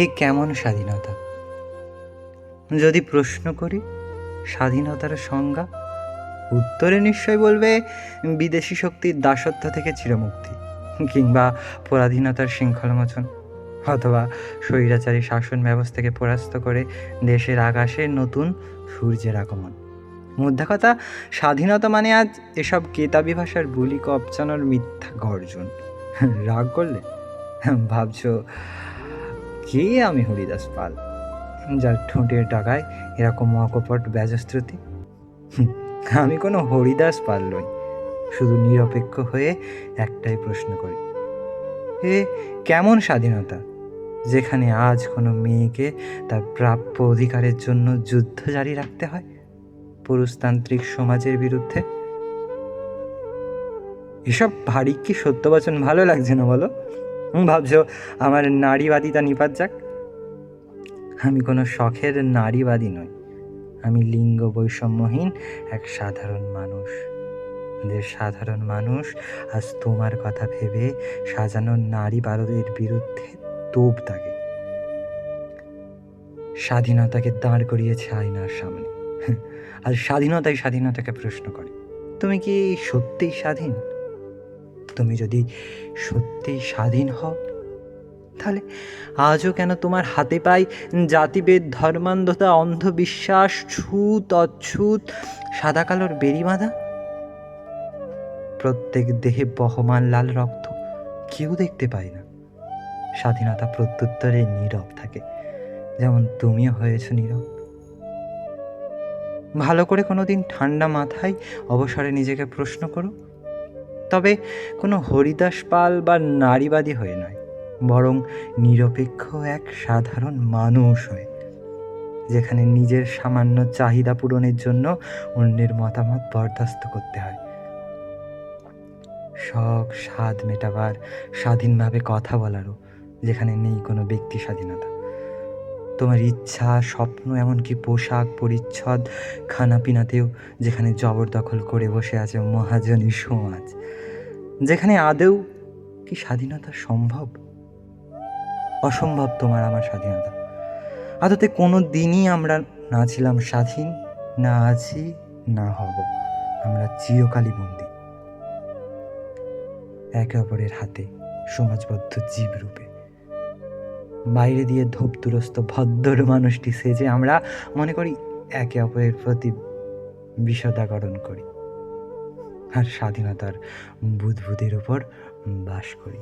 এই কেমন স্বাধীনতা? যদি প্রশ্ন করি স্বাধীনতার সংজ্ঞা, উত্তরে নিশ্চয় বলবে বিদেশি শক্তির দাসত্ব থেকে চিরমুক্তি, কিংবা পরাধীনতার শৃঙ্খলমোচন, অথবা স্বৈরাচারী শাসন ব্যবস্থাকে পরাস্ত করে দেশের আকাশে নতুন সূর্যের আগমন। মোদ্দা কথা, স্বাধীনতা মানে আজ এসব কেতাবি ভাষার বুলি কপচানোর মিথ্যা গর্জন। রাগ করলে ভাবছ কে আমি হরিদাস পাল, যার ঠোঁটের টাকায় এরকম অকপট ব্যাজস্ত্রুতি? আমি কোনো হরিদাস পাল নই, শুধু নিরপেক্ষ হয়ে একটাই প্রশ্ন করি, এ কেমন স্বাধীনতা যেখানে আজ কোনো মেয়েকে তার প্রাপ্য অধিকারের জন্য যুদ্ধ জারি রাখতে হয় পুরুষতান্ত্রিক সমাজের বিরুদ্ধে? এসব ভারী কি সত্যবচন ভালো লাগছে না বলো? ভাবছো আমার নারীবাদিতা নিপাত যাক? আমি কোনো শখের নারীবাদী নই, আমি লিঙ্গ বৈষম্যহীন এক সাধারণ মানুষ, যে সাধারণ মানুষ আজ তোমার কথা ভেবে সাজানো নারী বারদের বিরুদ্ধে তোপ দাগে। স্বাধীনতাকে দাঁড় করিয়েছে আয়নার সামনে, আর স্বাধীনতাই স্বাধীনতাকে প্রশ্ন করে, তুমি কি সত্যিই স্বাধীন? তুমি যদি সত্যিই স্বাধীন হও, তাহলে আজও কেন তোমার হাতে পাই জাতিভেদ, ধর্মান্ধতা, অন্ধবিশ্বাস, ছুত অচ্ছুত, সাদা কালোর বেরি বাঁধা? প্রত্যেক দেহে বহমান লাল রক্ত কেউ দেখতে পায় না। স্বাধীনতা প্রত্যুত্তরে নীরব থাকে, যেমন তুমিও হয়েছ নীরব। ভালো করে কোনোদিন ঠান্ডা মাথায় অবসরে নিজেকে প্রশ্ন করো, তবে কোনো হরিদাস পাল বা নারীবাদী হয়ে নয়, বরং নিরপেক্ষ এক সাধারণ মানুষ হয়ে, যেখানে নিজের সামান্য চাহিদা পূরণের জন্য অন্যের মতামত বরদাস্ত করতে হয়। শখ স্বাদ মেটাবার, স্বাধীনভাবে কথা বলারও যেখানে নেই কোনো ব্যক্তি স্বাধীনতা। তোমার ইচ্ছা, স্বপ্ন, এমনকি পোশাক পরিচ্ছদ, খানাপিনাতেও যেখানে জবরদখল করে বসে আছে মহাজনী সমাজ, যেখানে আদৌ কি স্বাধীনতা সম্ভব? অসম্ভব তোমার আমার স্বাধীনতা। আদতে কোনো দিনই আমরা না ছিলাম স্বাধীন, না আছি, না হব। আমরা চিরকালই বন্দী একে অপরের হাতে, সমাজবদ্ধ জীবরূপে। বাইরে দিয়ে ধূপতুরস্ত ভদ্র মানুষটি সেজে আমরা মনে করি একে অপরের প্রতি বিষদাকরণ করি, আর স্বাধীনতার বুদবুদের উপর বাস করি।